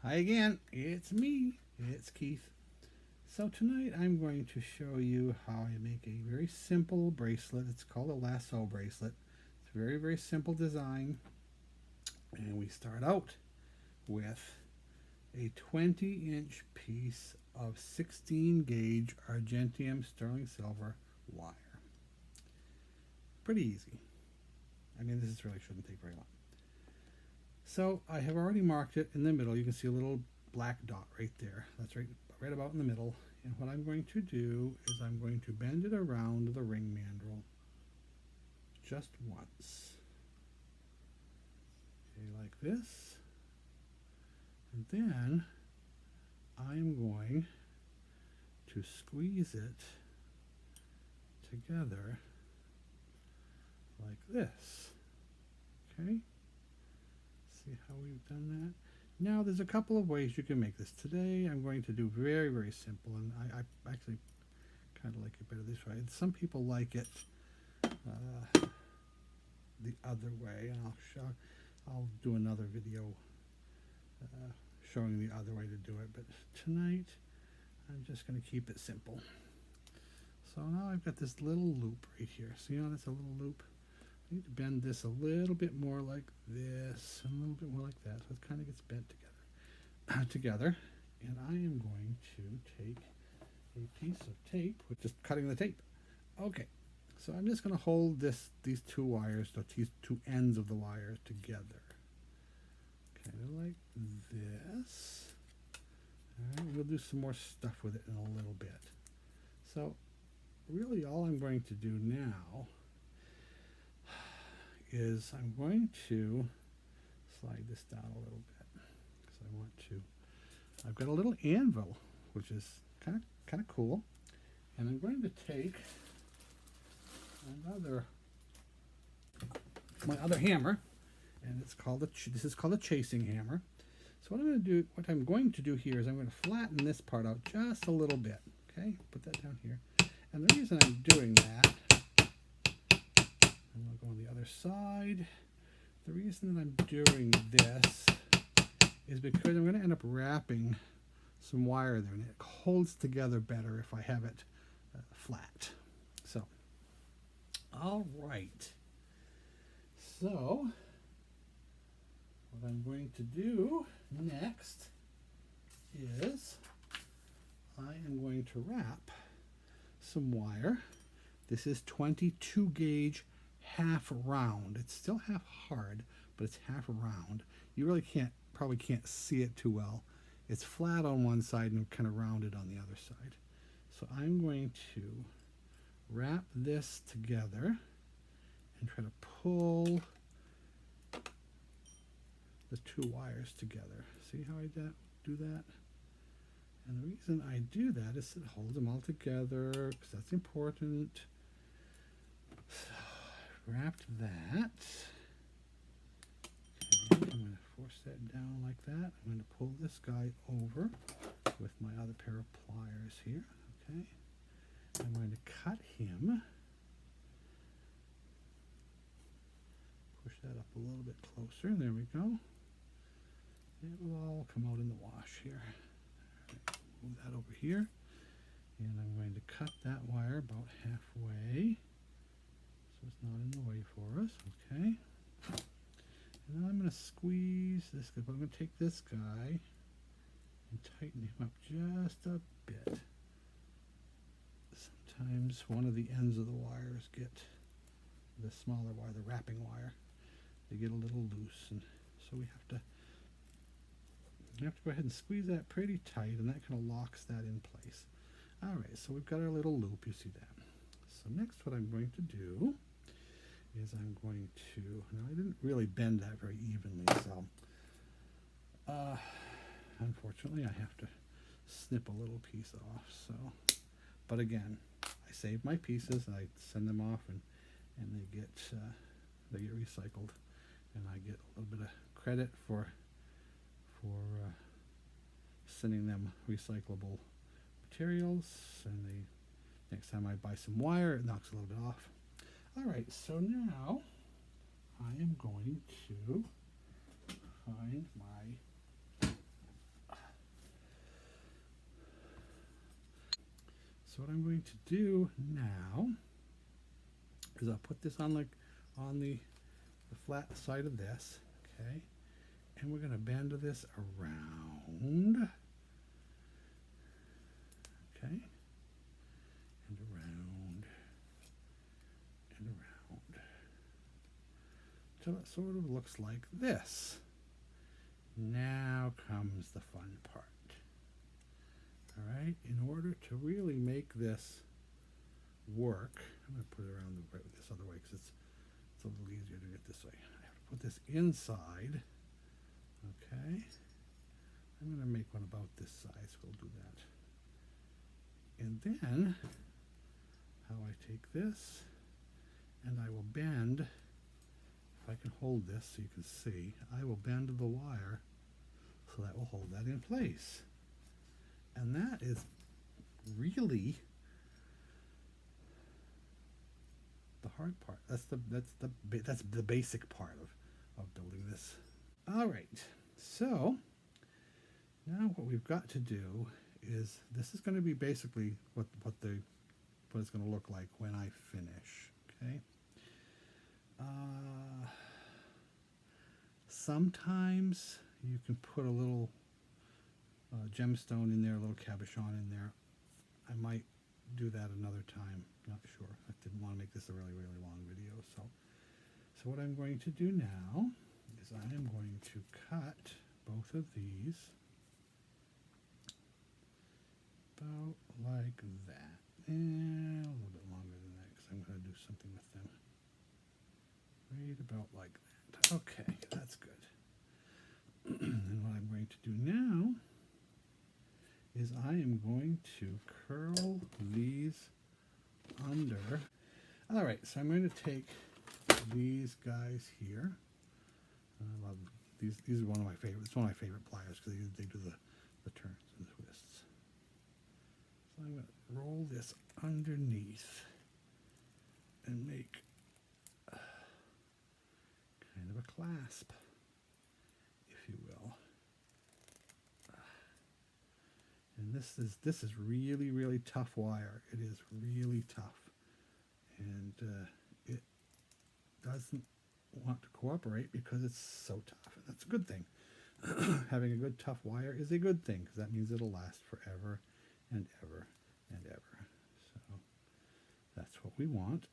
Hi again, it's me, it's Keith. So tonight I'm going to show you how I make a very simple bracelet. It's called a lasso bracelet. It's a very, very simple design. And we start out with a 20-inch piece of 16 gauge argentium sterling silver wire. Pretty easy. I mean, this really shouldn't take very long. So I have already marked it in the middle. You can see a little black dot right there. That's right about in the middle. And what I'm going to do is I'm going to bend it around the ring mandrel just once. Okay, like this. And then I'm going to squeeze it together like this. Okay? See how we've done that? Now there's a couple of ways you can make this. Today I'm going to do very, very simple, and I actually kind of like it better this way. Some people like it the other way, and I'll do another video showing the other way to do it. But tonight I'm just going to keep it simple. So now I've got this little loop right here. See how that's a little loop? I need to bend this a little bit more like this and a little bit more like that, so it kind of gets bent together. And I am going to take a piece of tape, which is cutting the tape. Okay, so I'm just going to hold these two wires, these two ends of the wires together. Kind of like this. All right, we'll do some more stuff with it in a little bit. So really all I'm going to do now is I'm going to slide this down a little bit because I want to. I've got a little anvil, which is kind of cool, and I'm going to take my other hammer, and it's called this is called a chasing hammer. So what I'm going to do here is I'm going to flatten this part out just a little bit. Okay, put that down here, and the reason I'm doing that. And we'll go on the other side. The reason that I'm doing this is because I'm going to end up wrapping some wire there, and it holds together better if I have it flat. So, all right. So, what I'm going to do next is I am going to wrap some wire. This is 22 gauge half round. It's still half hard, but it's half round. You really probably can't see it too well. It's flat on one side and kind of rounded on the other side. So I'm going to wrap this together and try to pull the two wires together. See how I do that? And the reason I do that is it holds them all together because that's important. So wrapped that. Okay, I'm going to force that down like that. I'm going to pull this guy over with my other pair of pliers here. Okay. I'm going to cut him. Push that up a little bit closer. There we go. It will all come out in the wash here. Right, move that over here. And I'm going to cut that wire about halfway. So it's not in the way for us, okay? And now I'm going to squeeze this guy, but I'm going to take this guy and tighten him up just a bit. Sometimes one of the ends of the wires get, the smaller wire, the wrapping wire, they get a little loose, and so we have to go ahead and squeeze that pretty tight, and that kind of locks that in place. All right, so we've got our little loop, you see that. So next what I'm going to do is I'm going to, now I didn't really bend that very evenly, so unfortunately I have to snip a little piece off. So, but again, I save my pieces, I send them off, and they get recycled, and I get a little bit of credit for sending them recyclable materials, and next time I buy some wire, it knocks a little bit off. All right, so now I am going to find my So what I'm going to do now is I'll put this on the flat side of this, okay, and we're going to bend this around, okay, and around and around till it sort of looks like this. Now comes the fun part. All right, in order to really make this work, I'm going to put it around this other way because it's a little easier to get this way. I have to put this inside. Okay, I'm going to make one about this size. We'll do that. And then how I take this and I will bend, if I can hold this so you can see, I will bend the wire so that will hold that in place. And that is really the hard part. That's the basic part of building this. All right, so now what we've got to do is, this is going to be basically what it's going to look like when I finish. Okay. Sometimes you can put a little gemstone in there, a little cabochon in there. I might do that another time. Not sure. I didn't want to make this a really, really long video. So what I'm going to do now is I am going to cut both of these about like that. And a little bit longer than that because I'm going to do something with them. Right about like that. Okay, that's good. And what I'm going to do now is I am going to curl these under. All right, so I'm going to take these guys here. I love these. These are one of my favorites. It's one of my favorite pliers because they do the turns and the twists. So I'm going to roll this underneath and make kind of a clasp, if you will. And this is really, really tough wire. It is really tough, and it doesn't want to cooperate because it's so tough. And that's a good thing. Having a good tough wire is a good thing because that means it'll last forever and ever and ever. So that's what we want.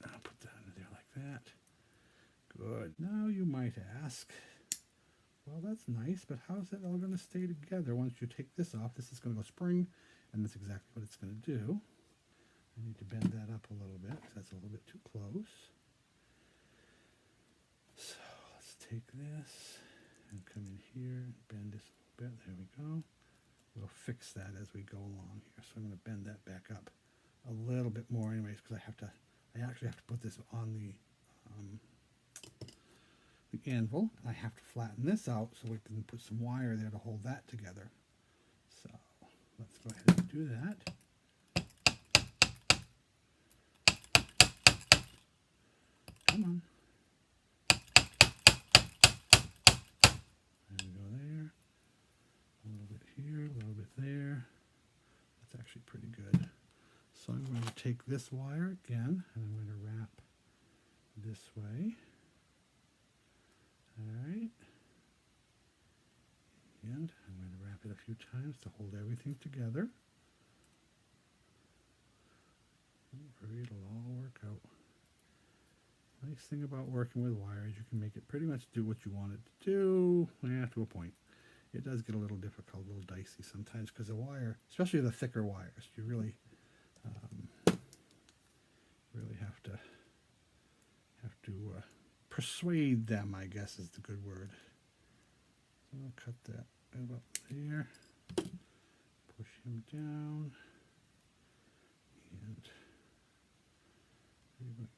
I'll put that under there like that. Good. Now you might ask, well, that's nice, but how's it all going to stay together once you take this off? This is going to go spring, and that's exactly what it's going to do. I need to bend that up a little bit because that's a little bit too close. So let's take this and come in here and bend this a little bit. There we go. We'll fix that as we go along here. So I'm going to bend that back up a little bit more anyways because I actually have to put this on the anvil. I have to flatten this out so we can put some wire there to hold that together. So let's go ahead and do that. Come on. There we go there. A little bit here, a little bit there. That's actually pretty good. So I'm going to take this wire again and I'm going to wrap this way. Alright, and I'm going to wrap it a few times to hold everything together. It'll all work out. Nice thing about working with wire is you can make it pretty much do what you want it to do, to a point. It does get a little difficult, a little dicey sometimes because the wire, especially the thicker wires, you really have to persuade them, I guess is the good word. So I'll cut that about there, push him down, and we're going to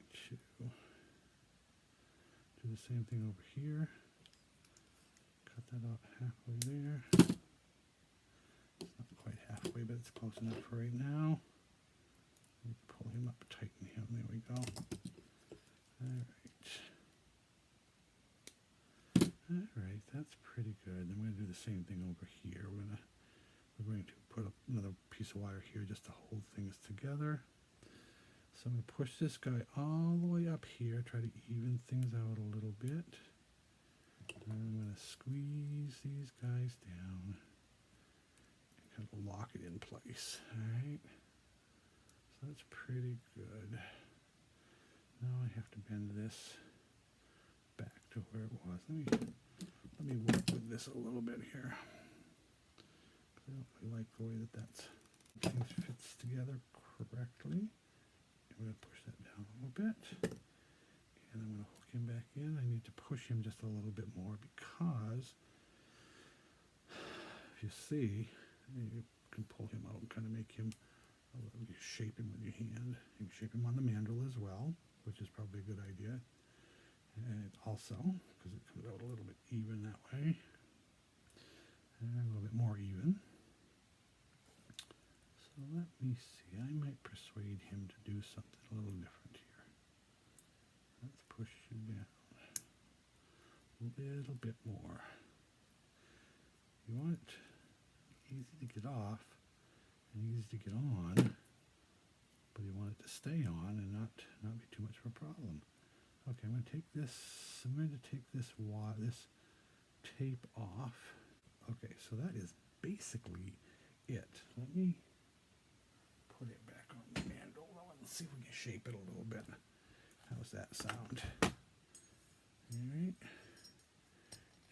do the same thing over here. Cut that off halfway there. It's not quite halfway, but it's close enough for right now. Pull him up, tighten him, there we go. Alright, that's pretty good. I'm going to do the same thing over here. We're going to we're going to put another piece of wire here just to hold things together. So I'm going to push this guy all the way up here, try to even things out a little bit. And I'm going to squeeze these guys down and kind of lock it in place. All right. So that's pretty good. Now I have to bend this back to where it was. Let me work with this a little bit here. I don't really like the way that things fits together correctly. I'm going to push that down a little bit. And I'm going to hook him back in. I need to push him just a little bit more because if you see, you can pull him out and kind of make him, you shape him with your hand. You can shape him on the mandrel as well, which is probably a good idea. And also, because it comes out a little bit even that way, and a little bit more even. So let me see, I might persuade him to do something a little different here. Let's push you down a little bit more. You want it easy to get off and easy to get on, but you want it to stay on and not be too much of a problem. Okay, I'm going to take this tape off. Okay, so that is basically it. Let me put it back on the mandrel and see if we can shape it a little bit. How's that sound? Alright.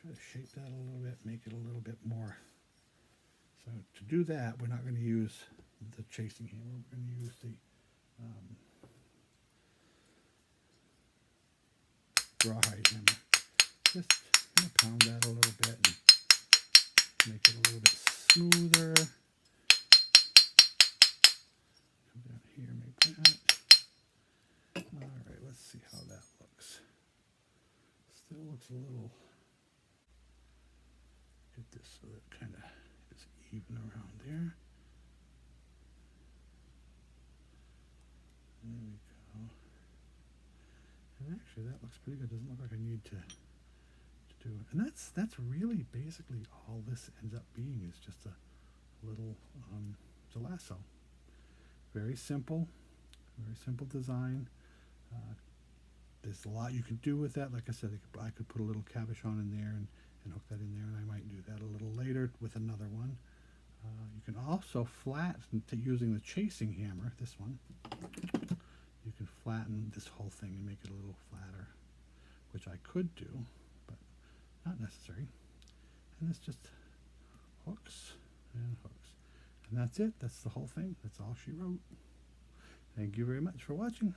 Try to shape that a little bit, make it a little bit more. So to do that, we're not going to use the chasing hammer. We're going to use the rawhide hammer. Just kind of pound that a little bit and make it a little bit smoother. Come down here, make that. Alright, let's see how that looks. Still looks a little, get this so that it kind of is even around there. There we go. And actually that looks pretty good. Doesn't look like I need to do it. And that's really basically all this ends up being, is just a little it's a lasso. Very simple design. There's a lot you can do with that. Like I said, I could put a little cabochon in there and hook that in there, and I might do that a little later with another one. You can also flatten, using the chasing hammer, this one, you can flatten this whole thing and make it a little flatter, which I could do, but not necessary. And this just hooks and hooks. And that's it. That's the whole thing. That's all she wrote. Thank you very much for watching.